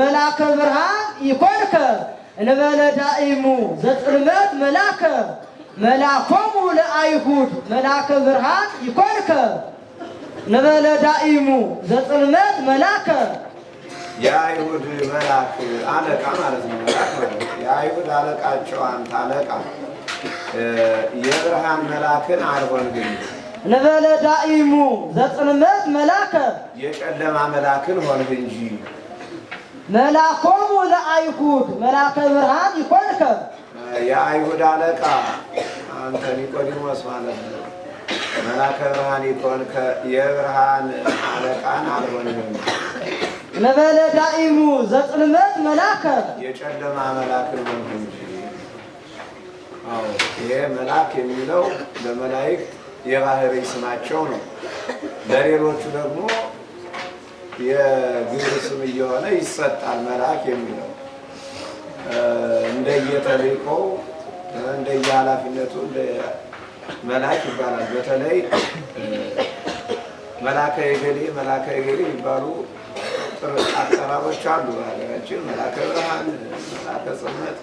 ملاك برهان يكونك نبل دائم زتلمت ملاك ملاكم لأيهود ملاك برهان يكونك نبل دائم زتلمت ملاك يا أيهود ملاك علىቃ ማለት ነው መላክ ማለት የአይሁድ አለቃቸው አንተ አለቃ የብርሃን መላክን አልሆንክም نبل دائم زتلمت ملاك የጨለማ መላክን ሆንክ እንጂ ملاكم لأيهود ملاك برهان يكونك የአይሁድ አለቃ አንተ ኒቆዲሞስ ማለት ነው መላከ ብርሃን ይኮንከ የብርሃን አለቃን አልሆንክም نبل دائم زتلمت ملاك የጨለማ መላክን ሆንክ እንጂ አዎ ይሄ መላክ የሚለው ለመላእክት የባህሪ ስማቸው ነው ለሌሎቹ ደግሞ የግብር ስም እየሆነ ይሰጣል መላክ የሚለው እንደየተልእኮው እንደየኃላፊነቱ መላክ ይባላል በተለይ መላከ እገሌ ይባሉ አጠራሮች አሉ ሀገራችን መላከ ብርሃን መላከ ጽልመት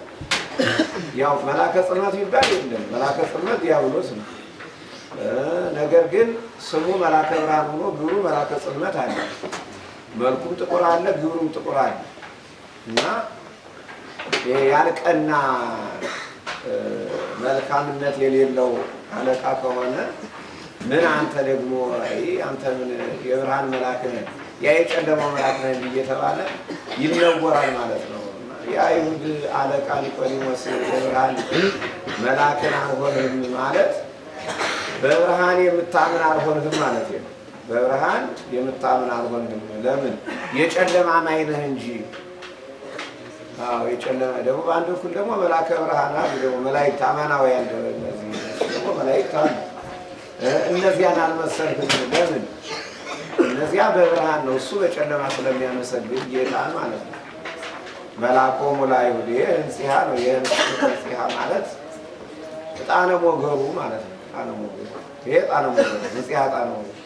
ያው መላከ ጽልመት ይባል የለም መላከ ጽልመት ዲያብሎስ ነው ነገር ግን ስሙ መላከ ብርሃን ሆኖ ግብሩ መላከ ጽልመት አለ መልኩም ጥቁር አለ ግብሩም ጥቁር አለ እና ያልቀና መልካምነት የሌለው አለቃ ከሆነ ምን አንተ ደግሞ አንተ ምን የብርሃን መላክ ነህ ያ የጨለማው መላክ ነህ እየተባለ ይነወራል ማለት ነው የአይሁድ አለቃ ኒቆዲሞስ የብርሃን መላክን አልሆንህም ማለት በብርሃን የምታምን አልሆንህም ማለት ነው በብርሃን የምታምን አልሆንህም ለምን የጨለማ ማይ ነህ እንጂ አዎ የጨለማ ደግሞ በአንድ በኩል ደግሞ መላከ ብርሃን ደግሞ መላእክት አማናውያን ደግሞ መላእክት አሉ እነዚያን አልመሰልህም ለምን እነዚያ በብርሃን ነው እሱ በጨለማ ስለሚያመሰግን ጌታን ማለት ነው መላኮሙ ለአይሁድ እንጽሐ ነው እንጽሐ ማለት ዕጣነ ሞገሩ ማለት ነው ዕጣነ ሞገሩ ዕጣነ ሞገሩ እንጽሐ ዕጣነ ሞገሩ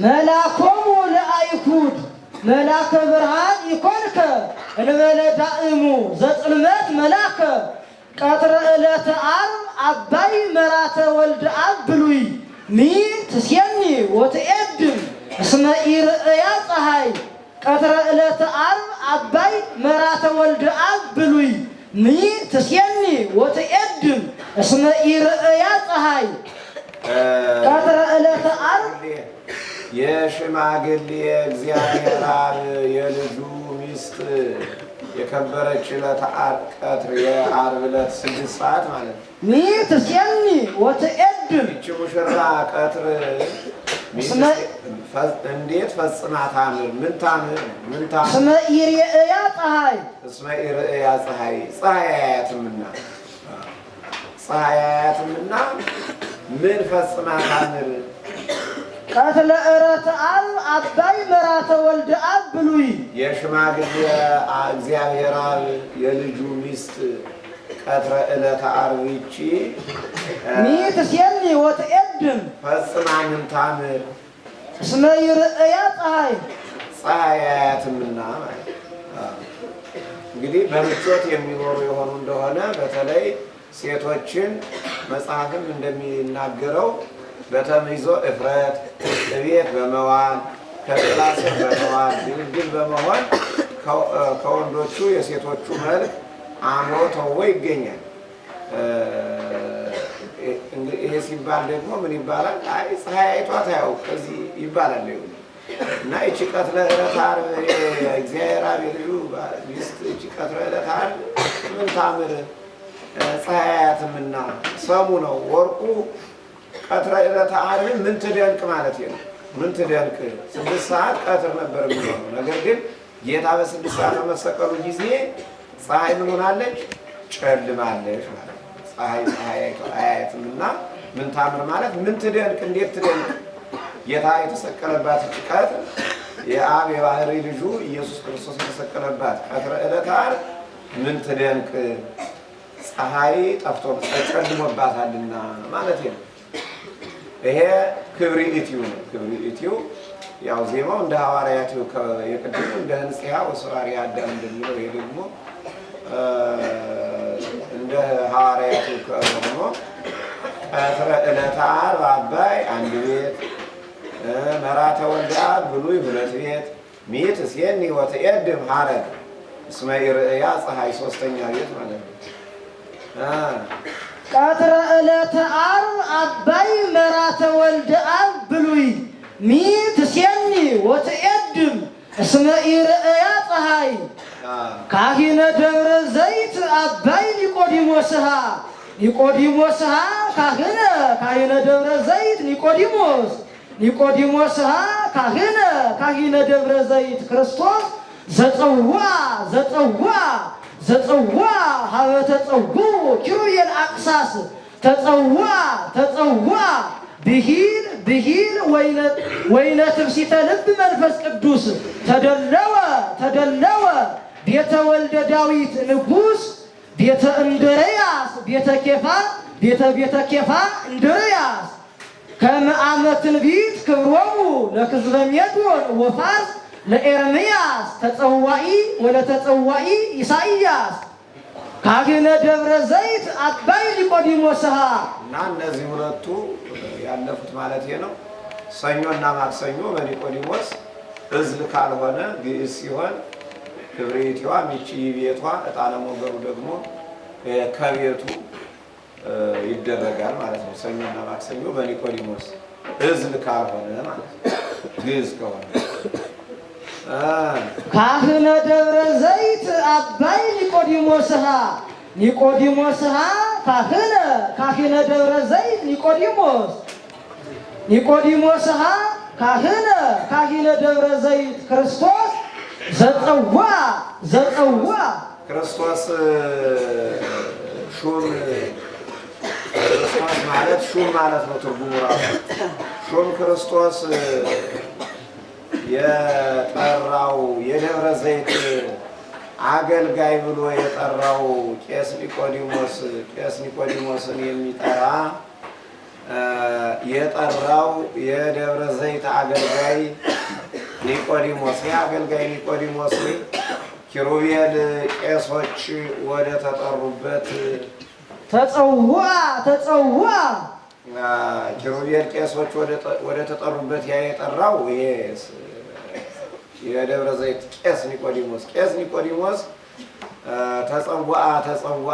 መላኮሙ ለአይሁድ ملاك برهان يكونك نبل دائم زتلمت ملاك قطر إلة عرب عباي مرات ولد عبلوي مين تسيني وتقدم اسم إيرئيات هاي قطر إلة عرب عباي مرات ولد عبلوي مين تسيني وتقدم اسم إيرئيات هاي قطر إلة عرب የሽማግሌ እግዚአብሔር አብ የልጁ ሚስት የከበረች ዕለተ ቀትር የዓርብ ዕለት 6 ሰዓት ማለት ነው ሚት ሲያኒ ወተእድም እቺ ሙሽራ ቀትር እንዴት ፈጽማ ታምር ምን ታምር እስመ ኢርያ ፀሐይ እስመ ኢርያ ፀሐይ ፀሐያትምና ምን ፈጽማ ታምር قتل أرات عباي مرات ولد عبلوي يا شماغل እግዚአብሔር አብ የልጁ ሚስት ቀትረ ዕለተ ዓርብ ይቺ ሚት ሲያኒ ወተእድም ፈጽማ ምን ታምር እስመ ኢርያ ፀሐያትምና ማለት እንግዲህ በምቾት የሚኖሩ የሆኑ እንደሆነ በተለይ ሴቶችን መጽሐፍም እንደሚናገረው በተምይዞ እፍረት እቤት በመዋል ከጥላ ስር በመዋል ድንግል በመሆን ከወንዶቹ የሴቶቹ መልክ አምሮ ተውቦ ይገኛል ይሄ ሲባል ደግሞ ምን ይባላል አይ ፀሐይ አይቷት አያውቅ እዚህ ይባላል እና እቺ ቀትረ ዕለተ ዓርብ እግዚአብሔር አብ የልጁ ሚስት እቺ ቀትረ ዕለተ ዓርብ ምን ታምር ፀሐያትምና ሰሙ ነው ወርቁ ቀትረ ዕለተ ዓርብ ምን ትደንቅ ማለት ነው ምን ትደንቅ 6 ሰዓት ቀትር ነበር የሚሆነው ነገር ግን ጌታ በ6 ሰዓት በመሰቀሉ ጊዜ ፀሐይ ምን ሆናለች ጨልማለች ማለት ፀሐይ አያትምና ምን ታምር ማለት ምን ትደንቅ እንዴት ትደንቅ ጌታ የተሰቀለባት ቀትር የአብ የባህሪ ልጁ ኢየሱስ ክርስቶስ የተሰቀለባት ቀትረ ዕለተ ዓርብ ምን ትደንቅ ፀሐይ ጠፍቶ ጨልሞባታልና ማለት ነው ይሄ ክብሪ ኢትዩ ነው ክብሪ ኢትዩ ያው ዜማው እንደ ሐዋርያቱ የቅድሙ እንደ ሕንጽያ ወስራሪያ አዳም እንደሚለው ይሄ ደግሞ እንደ ሐዋርያቱ ከሆኖ ቀትረ ዕለተ ዓርብ አባይ አንድ ቤት መራተ ወልደ አብ ብሉይ ሁለት ቤት ሚት ሴኒ ወትኤድም ሐረግ እስመ ይርእያ ፀሐይ ሶስተኛ ቤት ማለት ነው። ቀትረ ዕለተ ዓርብ አባይ መራተ ወልደ አብ ብሉይ ሚት ሴኒ ወትኤድም እስመ ይርእያ ፀሐይ ካሂነ ደብረ ዘይት አባይ ኒቆዲሞስሃ ኒቆዲሞስሃ ካሂነ ደብረ ዘይት ኒቆዲሞስሃ ካሂነ ደብረ ዘይት ክርስቶስ ዘጸዋ ሀበ ተጸው ኪሩቤል አቅሳስ ተጸዋ ብሂል ወይነ ትፍሲተ ልብ መንፈስ ቅዱስ ተደለወ ቤተ ወልደ ዳዊት ንጉሥ ቤተ እንድርያስ ቤተ ኬፋ እንድርያስ ከመአመ ትንቢት ክብሮሙ ለክዝበ ሜዶን ወፋርስ ለኤርምያስ ተጸዋኢ ወለተጸዋኢ ኢሳይያስ ካህነ ደብረ ዘይት አባይ ኒቆዲሞስሃ እና እነዚህ ሁለቱ ያለፉት ማለት ነው። ሰኞና ማክሰኞ በኒቆዲሞስ እዝል ካልሆነ ግዕዝ ሲሆን ክብሬቲዋ ሚቺ ቤቷ ዕጣነ ሞገሩ ደግሞ ከቤቱ ይደረጋል ማለት ነው። ሰኞና ማክሰኞ በኒቆዲሞስ እዝል ካልሆነ ማለት ነው። ግዕዝ ከሆነ ካህነ ደብረ ዘይት አባይ ኒቆዲሞስሃ ካህነ ደብረ ዘይት ኒቆዲሞስሃ ካህነ ደብረ ዘይት ክርስቶስ ዘጸዋ ክርስቶስ ማለት ሹም ማለት ነው። ትርጉሙ ራሱ ሹም ክርስቶስ የጠራው የደብረ ዘይት አገልጋይ ብሎ የጠራው ቄስ ኒቆዲሞስን የሚጠራ የጠራው የደብረ ዘይት አገልጋይ ኒቆዲሞስ የአገልጋይ ኒቆዲሞስ ኪሩቤል ቄሶች ወደ ተጠሩበት ተጸዋ ኪሩቤል ቄሶች ወደ ተጠሩበት ያ የጠራው ይሄ የደብረ ዘይት ቄስ ኒቆዲሞስ ተጸዋ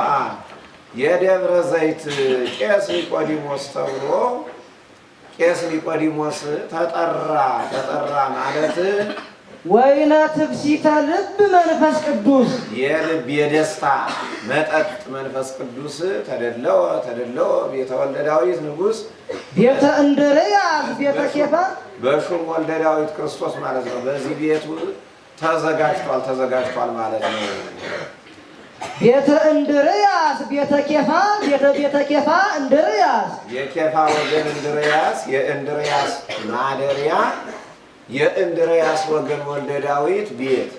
የደብረ ዘይት ቄስ ኒቆዲሞስ ተብሎ ቄስ ኒቆዲሞስ ተጠራ ማለት ወይነ ትፍሲተ ልብ መንፈስ ቅዱስ የልብ የደስታ መጠጥ መንፈስ ቅዱስ ተደለወ ቤተ ወልደ ዳዊት ንጉሥ ቤተ እንድርያስ ቤተ ኬፋ በሹም ወልደ ዳዊት ክርስቶስ ማለት ነው። በዚህ ቤቱ ተዘጋጅቷል ማለት ነው። ቤተ እንድርያስ ቤተ ኬፋ እንድርያስ የኬፋ ወገን እንድርያስ የእንድርያስ ማደሪያ የእንድርያስ ወገን ወልደ ዳዊት ቤት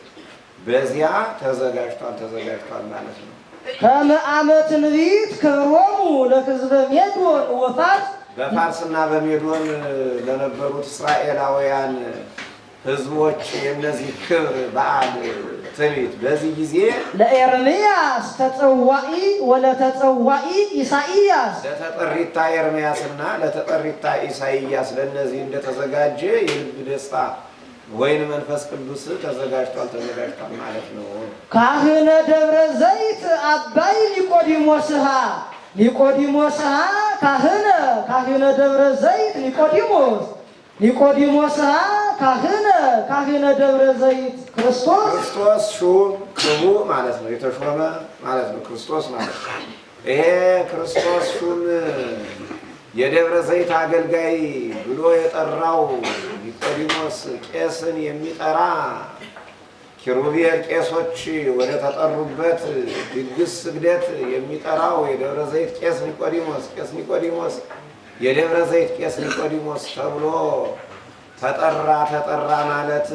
በዚያ ተዘጋጅቷል ማለት ነው። ከመአመ ትንቢት ክብሮሙ ለክዝበ ሜዶን ወፋርስ በፋርስና በሜዶን ለነበሩት እስራኤላውያን ሕዝቦች የነዚህ ክብር በዓል ትንቢት በዚህ ጊዜ ለኤርምያስ ተጸዋኢ ወለተጸዋኢ ኢሳይያስ ለተጠሪታ ኤርምያስና ለተጠሪታ ኢሳይያስ ለነዚህ እንደተዘጋጀ የልብ ደስታ ወይን መንፈስ ቅዱስ ተዘጋጅቷል ማለት ነው። ካህነ ደብረ ዘይት አባይ ኒቆዲሞስሃ ካህነ ደብረ ዘይት ኒቆዲሞስሃ ካህነ ደብረ ዘይት ክርስቶስ ሹም ክቡ ማለት ነው። የተሾመ ማለት ነው። ክርስቶስ ማለት ነው። ይሄ ክርስቶስ ሹም የደብረ ዘይት አገልጋይ ብሎ የጠራው ኒቆዲሞስ ቄስን የሚጠራ ኪሩቤል ቄሶች ወደ ተጠሩበት ድግስ ስግደት የሚጠራው የደብረ ዘይት ቄስ ኒቆዲሞስ የደብረ ዘይት ቄስ ኒቆዲሞስ ተብሎ ተጠራ ማለት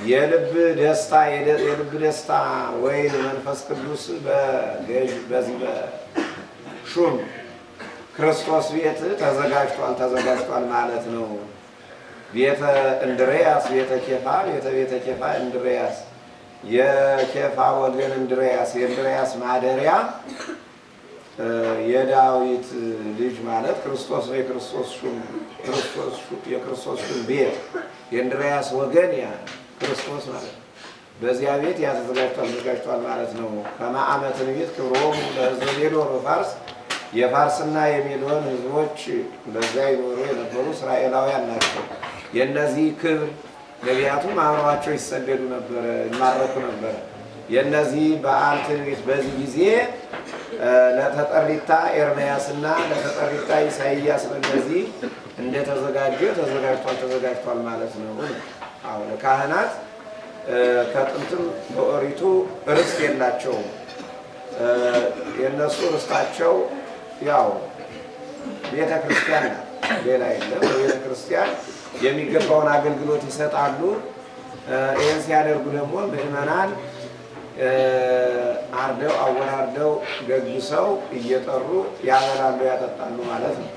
የልብ ደስታ ወይን መንፈስ ቅዱስ በዚህ በሹም ክርስቶስ ቤት ተዘጋጅቷል ማለት ነው። ቤተ እንድርያስ ቤተ ኬፋ ቤተ ኬፋ እንድርያስ የኬፋ ወገን እንድርያስ የእንድርያስ ማደሪያ የዳዊት ልጅ ማለት ክርስቶስ ነው። የክርስቶስ ሹም ቤት የእንድርያስ ወገን ያ ክርስቶስ ማለት በዚያ ቤት ተዘጋጅቷል ማለት ነው። ከማዕመት ቤት ክብሮሙ ለሕዝበ ሜዶን ወፋርስ የፋርስና የሜዶን ሕዝቦች በዚያ ይኖሩ የነበሩ እስራኤላውያን ናቸው። የእነዚህ ክብር ነቢያቱም አብረዋቸው ይሰደዱ ነበረ፣ ይማረኩ ነበረ። የእነዚህ በዓል ትንቢት በዚህ ጊዜ ለተጠሪታ ኤርምያስና ለተጠሪታ ኢሳይያስ በእነዚህ ተዘጋጅቷል ማለት ነው። አሁን ካህናት ከጥንትም በኦሪቱ ርስት የላቸውም። የእነሱ ርስታቸው ያው ቤተ ክርስቲያን ናት፣ ሌላ የለም። በቤተ ክርስቲያን የሚገባውን አገልግሎት ይሰጣሉ። ይህን ሲያደርጉ ደግሞ ምዕመናን አወራርደው ደግሰው እየጠሩ ያበላሉ፣ ያጠጣሉ ማለት ነው።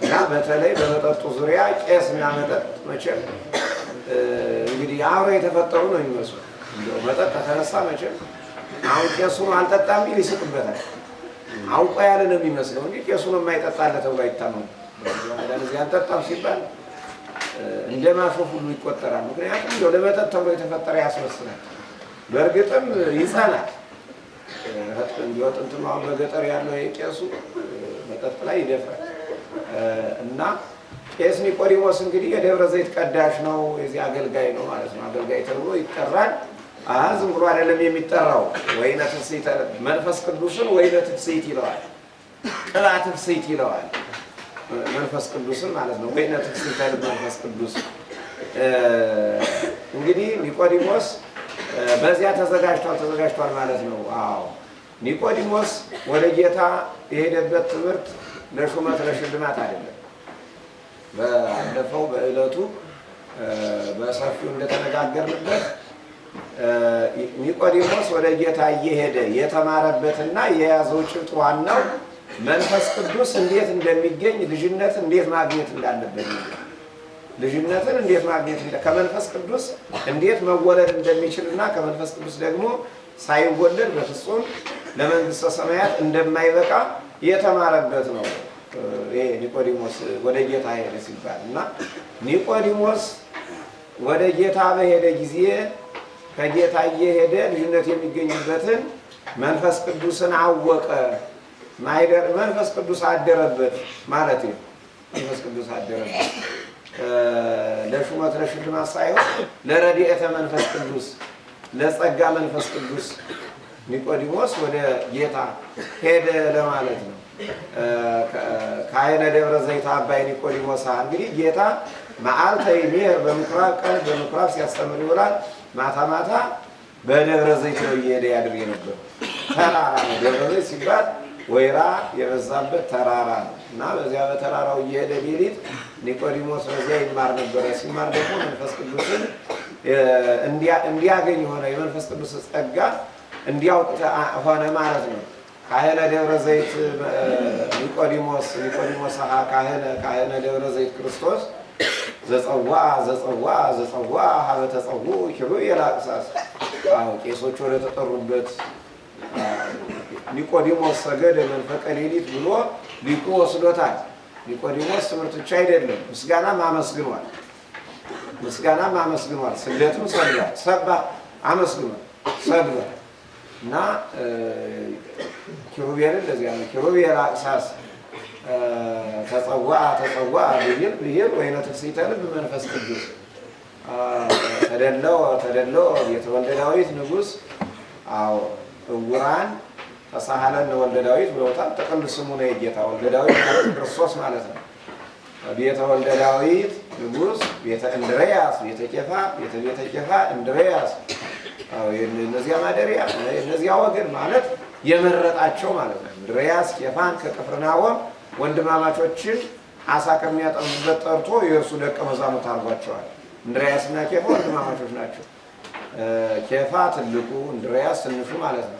እና በተለይ በመጠጡ ዙሪያ ቄስና መጠጥ መቼም እንግዲህ አብረው የተፈጠሩ ነው የሚመስሉ። እንደው መጠጥ ከተነሳ መቼም አሁን ቄሱን አልጠጣም ቢል ይስቅበታል። አውቆ ያለ ነው የሚመስለው እንጂ ቄሱን የማይጠጣለ ተብሎ አይታመኑ። ለዚህ አልጠጣም ሲባል እንደ ማሾፍ ሁሉ ይቆጠራል። ምክንያቱም እንደው ለመጠጥ ተብሎ የተፈጠረ ያስመስላል። በእርግጥም ይጸናል። እንዲያው ጥንትም አሁን በገጠር ያለው የቄሱ መጠጥ ላይ ይደፍራል። እና ቄስ ኒቆዲሞስ እንግዲህ የደብረ ዘይት ቀዳሽ ነው፣ የዚህ አገልጋይ ነው ማለት ነው። አገልጋይ ተብሎ ይጠራል። ዝም ብሎ አይደለም የሚጠራው። ወይነ ትፍስሕት መንፈስ ቅዱስን ወይነ ትፍስሕት ይለዋል፣ ቅባ ትፍስሕት ይለዋል መንፈስ ቅዱስን ማለት ነው። ወይነ ትፍስሕት መንፈስ ቅዱስ እንግዲህ ኒቆዲሞስ በዚያ ተዘጋጅቷል ማለት ነው። አዎ ኒቆዲሞስ ወደ ጌታ የሄደበት ትምህርት ለሹመት ለሽልማት አይደለም። ባለፈው በዕለቱ በሰፊው እንደተነጋገርንበት ኒቆዲሞስ ወደ ጌታ እየሄደ የተማረበትና የያዘው ጭብጥ ዋናው መንፈስ ቅዱስ እንዴት እንደሚገኝ፣ ልጅነት እንዴት ማግኘት እንዳለበት፣ ልጅነትን እንዴት ማግኘት ከመንፈስ ቅዱስ እንዴት መወለድ እንደሚችልና ከመንፈስ ቅዱስ ደግሞ ሳይወለድ በፍጹም ለመንግስተ ሰማያት እንደማይበቃ የተማረበት ነው። ይሄ ኒቆዲሞስ ወደ ጌታ ሄደ ሲባል እና ኒቆዲሞስ ወደ ጌታ በሄደ ጊዜ ከጌታ እየሄደ ልጅነት የሚገኝበትን መንፈስ ቅዱስን አወቀ። መንፈስ ቅዱስ አደረበት ማለት ነው። መንፈስ ቅዱስ አደረበት ለሹመት ለሽልማት ሳይሆን ለረድኤተ መንፈስ ቅዱስ ለጸጋ መንፈስ ቅዱስ ኒቆዲሞስ ወደ ጌታ ሄደ ለማለት ነው። ካህነ ደብረ ዘይት አባይ ኒቆዲሞስ እንግዲህ ጌታ መዓልተ ይሜር በምኩራብ ቀን በምኩራብ ሲያስተምር ይውላል። ማታ ማታ በደብረ ዘይት ነው እየሄደ ያድር የነበረው። ተራራ ነው ደብረ ዘይት ሲባል ወይራ የበዛበት ተራራ ነው እና በዚያ በተራራው እየሄደ ሌሊት ኒቆዲሞስ በዚያ ይማር ነበረ። ሲማር ደግሞ መንፈስ ቅዱስን እንዲያገኝ ሆነ፣ የመንፈስ ቅዱስ ጸጋ እንዲያውቅ ሆነ ማለት ነው። ካህነ ደብረ ዘይት ኒቆዲሞስ ካህነ ደብረ ዘይት ክርስቶስ ዘጸዋ ሀበ ተጸውዑ ኪሩቤል አቅሳስ። ቄሶች ወደ ተጠሩበት ኒቆዲሞስ ሰገደ መንፈቀ ሌሊት ብሎ ሊቁ ወስዶታል። ኒቆዲሞስ ትምህርት ብቻ አይደለም፣ ምስጋናም አመስግኗል። ስግደትም አመስግኗል፣ ሰግዷል እና ኪሩቤልን እንደዚያ ነው። ኪሩቤል አቅሳስ ተጸዋ ብሂል ወይነ ትፍስሕተ ልብ መንፈስ ቅዱስ ተደለው የተወልደ ዳዊት ንጉሥ እውራን ተሳሃለን ወልደ ዳዊት ብለውታል። ጥቅል ስሙ ነው የጌታ ወልደ ዳዊት ክርስቶስ ማለት ነው። ቤተ ወልደ ዳዊት ንጉሥ፣ ቤተ እንድርያስ፣ ቤተ ኬፋ እንድርያስ እነዚያ ማደሪያ እነዚያ ወገን ማለት የመረጣቸው ማለት ነው። እንድርያስ ኬፋን ከቅፍርናሆም ወንድማማቾችን አሳ ከሚያጠምዱበት ጠርቶ የእርሱ ደቀ መዛሙርት አድርጓቸዋል። እንድርያስና ኬፋ ወንድማማቾች ናቸው። ኬፋ ትልቁ፣ እንድርያስ ትንሹ ማለት ነው።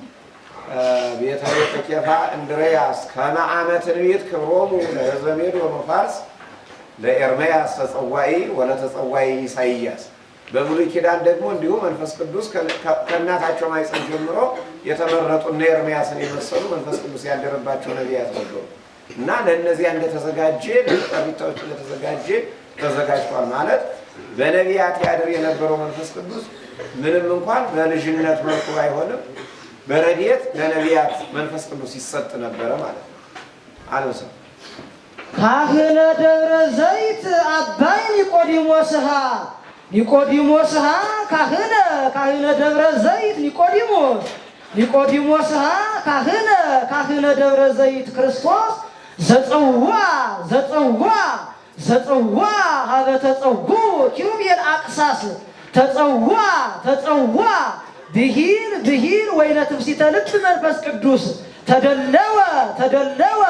ቤተ ኬፋ እንድርያስ ከመዓመ ትንቢት ክብሮሙ ለሕዝበ ሜዶን ወፋርስ ለኤርምያስ ተጸዋኢ ወለተጸዋኢ ኢሳይያስ። በብሉይ ኪዳን ደግሞ እንዲሁ መንፈስ ቅዱስ ከእናታቸው ማኅፀን ጀምሮ የተመረጡ እነ ኤርምያስን የመሰሉ መንፈስ ቅዱስ ያደረባቸው ነቢያት ነበሩ እና ለእነዚያ እንደተዘጋጀ ለጠሪታዎች እንደተዘጋጀ ተዘጋጅቷል ማለት በነቢያት ያድር የነበረው መንፈስ ቅዱስ ምንም እንኳን በልጅነት መልኩ አይሆንም በረድኤት ለነቢያት መንፈስ ቅዱስ ይሰጥ ነበረ ማለት ነው። አልበሰ ካህነ ደብረ ዘይት አባይ ኒቆዲሞስሃ ኒቆዲሞስሃ ካህነ ደብረ ዘይት ኒቆዲሞስሃ ካህነ ደብረ ዘይት ክርስቶስ ዘጸዋ ሀበ ተጸው ኪሩቤል አቅሳስ ተጸዋ ብሂል ወይነ ትፍሲተ ልብ መንፈስ ቅዱስ ተደለወ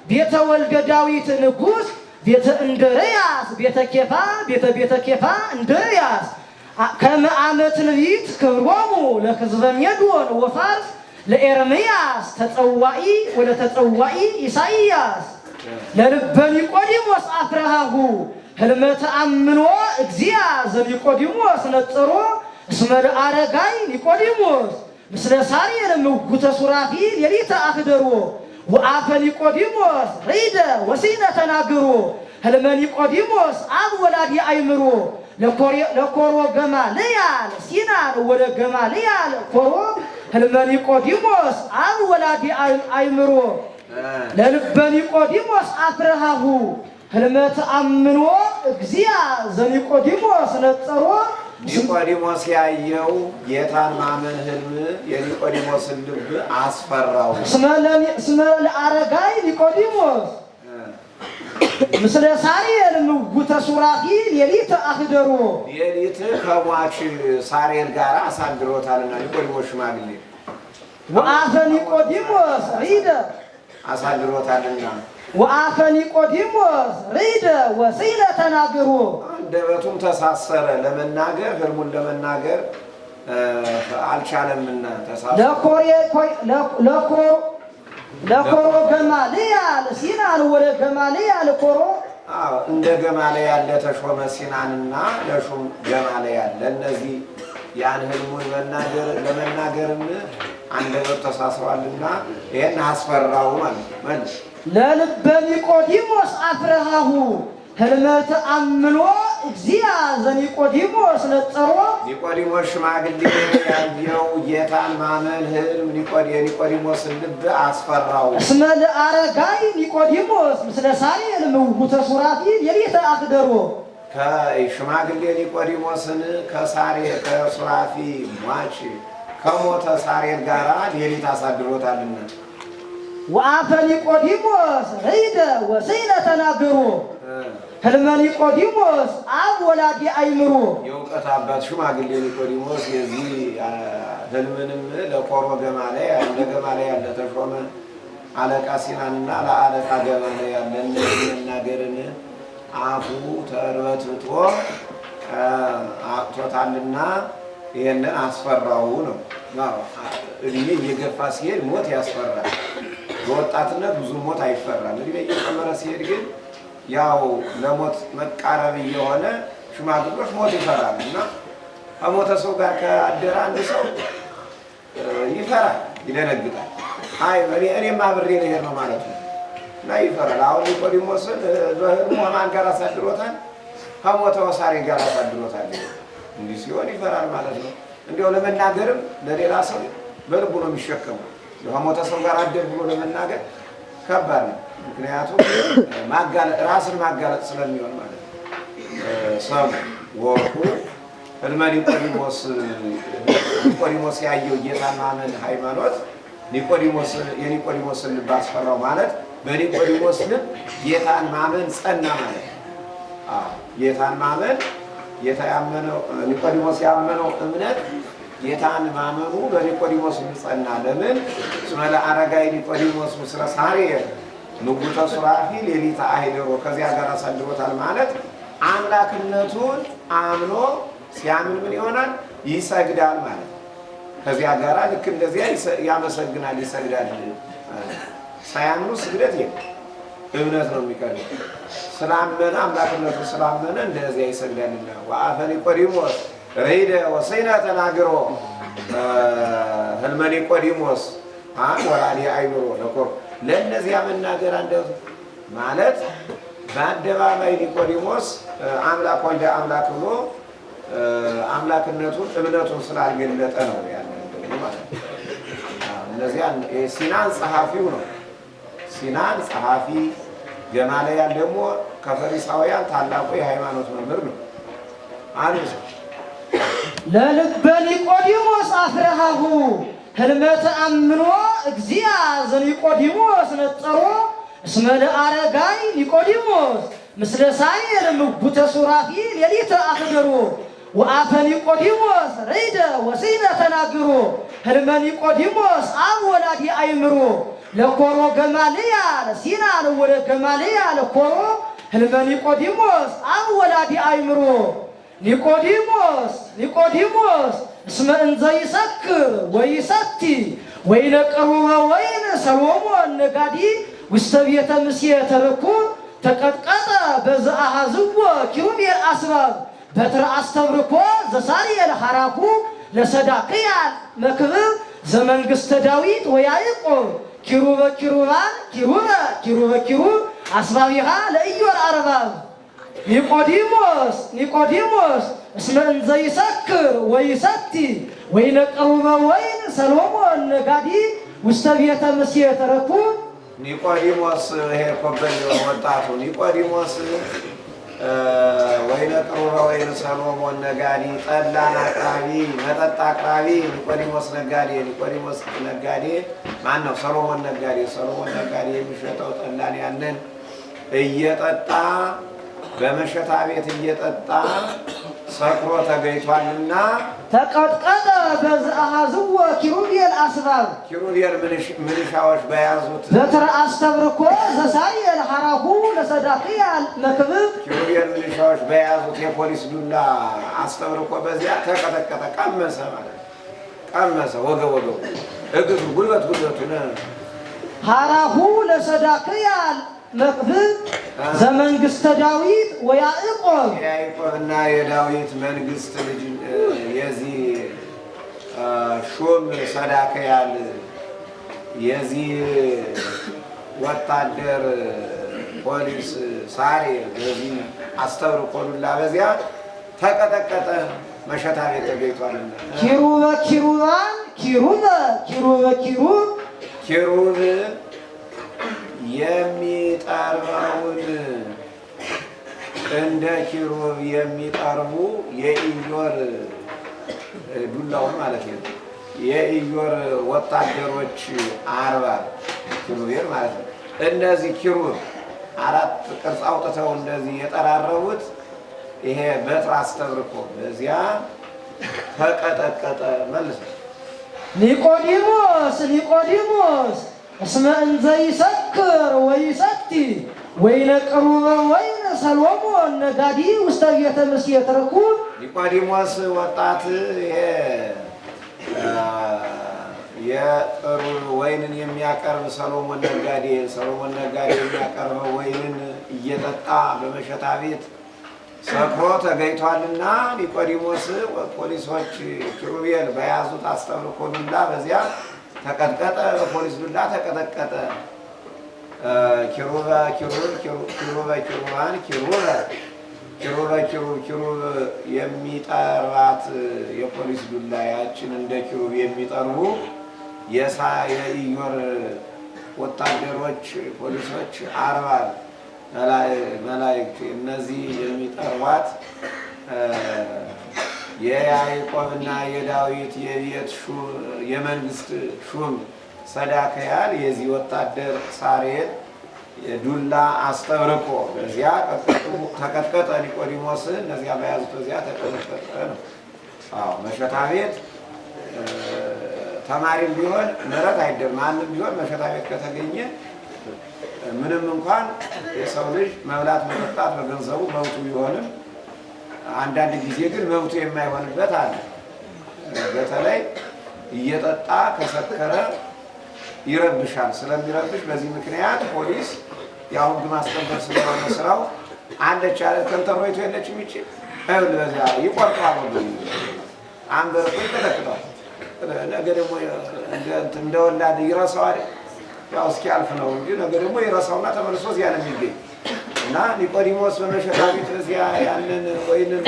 ቤተ ወልደ ዳዊት ንጉሥ ቤተ እንድርያስ ቤተ ኬፋ እንድርያስ ከመ አመ ትንቢት ክብሮሙ ለሕዝበ ሜዶን ወፋርስ ለኤርምያስ ተጸዋኢ ወለተጸዋኢ ኢሳይያስ ለልበ ኒቆዲሞስ አፍረሃሁ ህልመ ተአምኖ እግዚአ ዘኒቆዲሞስ ነጽሮ እስመ ለአረጋይ ኒቆዲሞስ ምስለ ሳርየል ምውጉተ ሱራፊል ሌሊተ አህደሮ ወአፈ ኒቆዲሞስ ሪደ ወሲነ ተናግሮ ህልመ ኒቆዲሞስ አብ ወላዲ አይምሮ ለኮሮ ገማልያል ሲናን ወደ ገማልያል ኮሮ ህልመ ኒቆዲሞስ አብ ወላዲ አይምሮ ለልበ ኒቆዲሞስ አፍረሃሁ ህልመ ተአምኖ እግዚአ ዘኒቆዲሞስ ነጸሮ ኒቆዲሞስ ያየው ጌታን ማመን ህልም የኒቆዲሞስን ልብ አስፈራው። እስመ ለአረጋይ ኒቆዲሞስ ምስለ ሳርየል ምውጉተ ሱራፊል ሌሊተ አህደሮ ሌሊት ከሟች ሳርየል ጋር አሳድሮታልና ኒቆዲሞስ ሽማግሌ ወአፈ ኒቆዲሞስ ሪደ አሳድሮታልና ወአፈ ኒቆዲሞስ ሪደ ወሲነ ተናግሮ አንደበቱም ተሳሰረ ለመናገር ህልሙን ለመናገር አልቻለምና ተሳሰረ። ለኮሮ ገማልያል ሲናን ወደ ገማልያል ኮሮ እንደ ገማልያል ለተሾመ ሲናንና ለሹም ገማልያል ለእነዚህ ያን ህልሙን ለመናገርም አንደበት ተሳስሯልና ይሄን አስፈራው ማለት ነው። ለልበ ኒቆዲሞስ አፍረሃሁ ህልመ ተአምኖ እግዚአ ዘኒቆዲሞስ ነጸሮ ኒቆዲሞስ ሽማግሌ ያየው ጌታን ማመን ህልም የኒቆዲሞስን ልብ አስፈራው። እስመ ለአረጋይ ኒቆዲሞስ ምስለ ሳርየል ምውጉተ ሱራፊል ሌሊተ አህደሮ ከሽማግሌ ኒቆዲሞስን ከሱራፊ ሟች ከሞተ ሳርየል ጋራ ሌሊት አሳድሮታልና ወአፈ ኒቆዲሞስ ሪደ ወሲነ ተናግሮ ህልመ ኒቆዲሞስ አብ ወላዲ አይምሮ የእውቀት አባት ሽማግሌ ኒቆዲሞስ የዚህ ህልምንም ለኮሮ ገማልያል ለገማልያል ለተሾመ አለቃ ሲናንና ለአለቃ ገማልያል ለመናገርን አፉ ተርበትብቶ አቅቶታልና ይሄንን አስፈራው ነው። እድሜ እየገፋ ሲሄድ ሞት ያስፈራል። በወጣትነት ብዙ ሞት አይፈራም። እድሜ እየጨመረ ሲሄድ ግን ያው ለሞት መቃረብ እየሆነ ሽማግሌዎች ሞት ይፈራል እና ከሞተ ሰው ጋር ከአደረ አንድ ሰው ይፈራል፣ ይደነግጣል። እኔም አብሬ ልሄድ ነው ማለት ነው እና ይፈራል። አሁን ኒቆዲሞስን በህልሙ ማን ጋር አሳድሮታል? ከሞተው ሳርየል ጋር አሳድሮታል። እንዲህ ሲሆን ይፈራል ማለት ነው። እንዲያው ለመናገርም ለሌላ ሰው በልቡ ነው የሚሸከመው። ከሞተ ሰው ጋር አደር ብሎ ለመናገር ከባድ ነው። ምክንያቱም ራስን ማጋለጥ ስለሚሆን ማለት ነው። ሰው ወርቁ ህልመ ኒቆዲሞስ ያየው ጌታን ማመን ሃይማኖት የኒቆዲሞስን ልብ አስፈራው ማለት በኒቆዲሞስ ልብ ጌታን ማመን ጸና ማለት ነው። ጌታን ማመን ኒቆዲሞስ ያመነው እምነት ጌታን ማመኑ በኒቆዲሞስ ጸና። ለምን? እስመ ለአረጋይ ኒቆዲሞስ ምስለ ሳርየል ምውጉተ ሱራፊል ሌሊተ አህደሮ ከዚያ ጋር አሳድሮታል ማለት አምላክነቱን አምኖ ሲያምን ምን ይሆናል? ይሰግዳል ማለት ነው። ከዚያ ጋር ልክ እንደዚያ ያመሰግናል፣ ይሰግዳል። ሳያምኑ ስግደት የለም። እምነት ነው የሚቀድመው። ስላመነ አምላክነቱ ስላመነ እንደዚያ ይሰግዳልና። ወአፈ ኒቆዲሞስ ርሂደ ወሰይነ ተናግሮ ህልመ ኒቆዲሞስ ወላዲ አእምሮ ለኮር ለእነዚያ መናገር አንደበቱ ማለት በአደባባይ ኒቆዲሞስ አምላክ ወልደ አምላክ ብሎ አምላክነቱን እምነቱን ስላልገለጠ ነው ያለ ማለት ነው። እነዚያ ሲናን ጸሐፊው ነው። ሲናን ጸሐፊ፣ ገማልያል ደግሞ ከፈሪሳውያን ታላቁ የሃይማኖት መምህር ነው። አንድ ለልበ ኒቆዲሞስ አፍረሃሁ ህልመ ተአምኖ እግዚአ ዘኒቆዲሞስ ነጸሮ እስመ ለአረጋይ ኒቆዲሞስ ምስለ ሳይር ምጉተ ሱራፊ ሌሊተ አፍደሮ ወአፈ ኒቆዲሞስ ርሂደ ወሰይነ ተናግሮ ህልመ ኒቆዲሞስ አብ ወላዲ አእምሮ ለኮሮ ገማልያል ሲናን ወደ ገማልያል ኮሮ ህልመ ኒቆዲሞስ አብ ወላዲ አእምሮ ኒቆዲሞስ እስመ እንዘ ይሰክር ወይሰቲ ወይነ ቀሩበ ወይን ሰሎሞን ነጋዲ ውስተ ቤተ ምሴተ ርኩብ ተቀጥቀጠ በዘአሃዝዎ ኪሩቤል አስባብ በትረ አስተብርኮ ዘሳርየል ሐራኩ ለሰዳቅያል መክብብ ዘመንግሥተ ዳዊት ወያዕቆብ ኪሩበ ኪሩባን ኪሩብ አስባቢሃ ለኢዮር አርባብ ኒቆዲሞስ እስመ እንዘ ይሰክር ወይሰቲ ወይነ ቀሩበ ወይን ሰሎሞን ነጋዲ ውስተ ቤተ ምሴተ ርኩብ ኒቆዲሞስ ይሄ ኮበል ወጣቱ ኒቆዲሞስ ወይነ ቀሩበ ወይን ሰሎሞን ነጋዲ ጠላን አቅራቢ መጠጥ አቅራቢ ኒቆዲሞስ ነጋዴ ማን ነው? ሰሎሞን ነጋዴ የሚሸጠው ጠላን ያንን እየጠጣ በመሸታ ቤት እየጠጣ ሰክሮ ተገኝቷልና ተቀጥቀጠ በዘአሃዝዎ ኪሩቤል አስባብ ኪሩቤል ምንሻዎች በያዙት በትረ አስተብርኮ ዘሳርየል ሐራኩ ለሰዳቅያል መክብብ ኪሩቤል ምንሻዎች በያዙት የፖሊስ ዱላ አስተብርኮ በዚያ ተቀጠቀጠ። ቀመሰ ማለት ቀመሰ ወገቡ እግሩ ጉልበቱን ሐራኩ ለሰዳቅያል መክብብ ዘመንግሥተ ዳዊት ወያዕቆብና የዳዊት መንግሥት ልጅ የዚህ ሹም ሰዳክያል የዚህ ወታደር ፖሊስ ሳሬ በዚህ አስተብርኮ ዱላ በዚያ ተቀጠቀጠ። መሸታ ቤት ተገኝቷልና ኪሩብ የሚጠርበውን እንደ ኪሩብ የሚጠርቡ የኢዮር ዱላውን ማለት ነው። የኢዮር ወታደሮች 40 ኪሩቤል ማለት ነው። እነዚህ ኪሩብ 4 ቅርጽ አውጥተው እንደዚህ የጠራረቡት ይሄ በትር አስተብርኮ በዚያ ተቀጠቀጠ። መልስ ኒቆዲሞስ እስመ እንዘ ይሰክር ወይሰቲ ወይነ ቀሩበ ወይነ ሰሎሞን ነጋዲ ውስተ ቤተ ምሴተ ርኩብ ኒቆዲሞስ ወጣት የጥሩ ወይንን የሚያቀርብ ሰሎሞን ነጋዴ የሚያቀርበው ወይንን እየጠጣ በመሸታ ቤት ሰክሮ ተገኝቷልና ኒቆዲሞስ ፖሊሶች ኪሩቤል በያዙት አስተብርኮ ዱላ በዚያ ተቀጥቀጠ። በፖሊስ ዱላ ተቀጠቀጠ። ኪሩብ የሚጠራት የፖሊስ ዱላ ያችን እንደ ኪሩብ የሚጠርቡ የኢዮር ወታደሮች ፖሊሶች 40 መላእክት እነዚህ የሚጠርቧት የያዕቆብና የዳዊት የቤት የመንግስት ሹም ሰዳክያል የዚህ ወታደር ሳሬል ዱላ አስተብርኮ በዚያ ተቀጥቀጠ። ኒቆዲሞስ እነዚያ በያዙት በዚያ ተቀጥቀጠ ነው። መሸታ ቤት ተማሪም ቢሆን ምሕረት አይደለም። ማንም ቢሆን መሸታ ቤት ከተገኘ ምንም እንኳን የሰው ልጅ መብላት መጠጣት በገንዘቡ መብቱ ቢሆንም አንዳንድ ጊዜ ግን መብቱ የማይሆንበት አለ። በተለይ እየጠጣ ከሰከረ ይረብሻል። ስለሚረብሽ በዚህ ምክንያት ፖሊስ ያው ሕግ ማስከበር ስለሆነ ስራው አለች አለ ከንተሮይቶ የለችም ይቺ አይሁን በዚያ ይቆርጣሉ አንበር ይተከታል ነገ ደግሞ እንደ ወላድ ይረሳዋል ያው እስኪያልፍ ነው እንጂ ነገ ደግሞ ይረሳውና ተመልሶ እዚያ ነው የሚገኝ እና ኒቆዲሞስ በመሸታ ቤት እዚያ ያንን ወይንን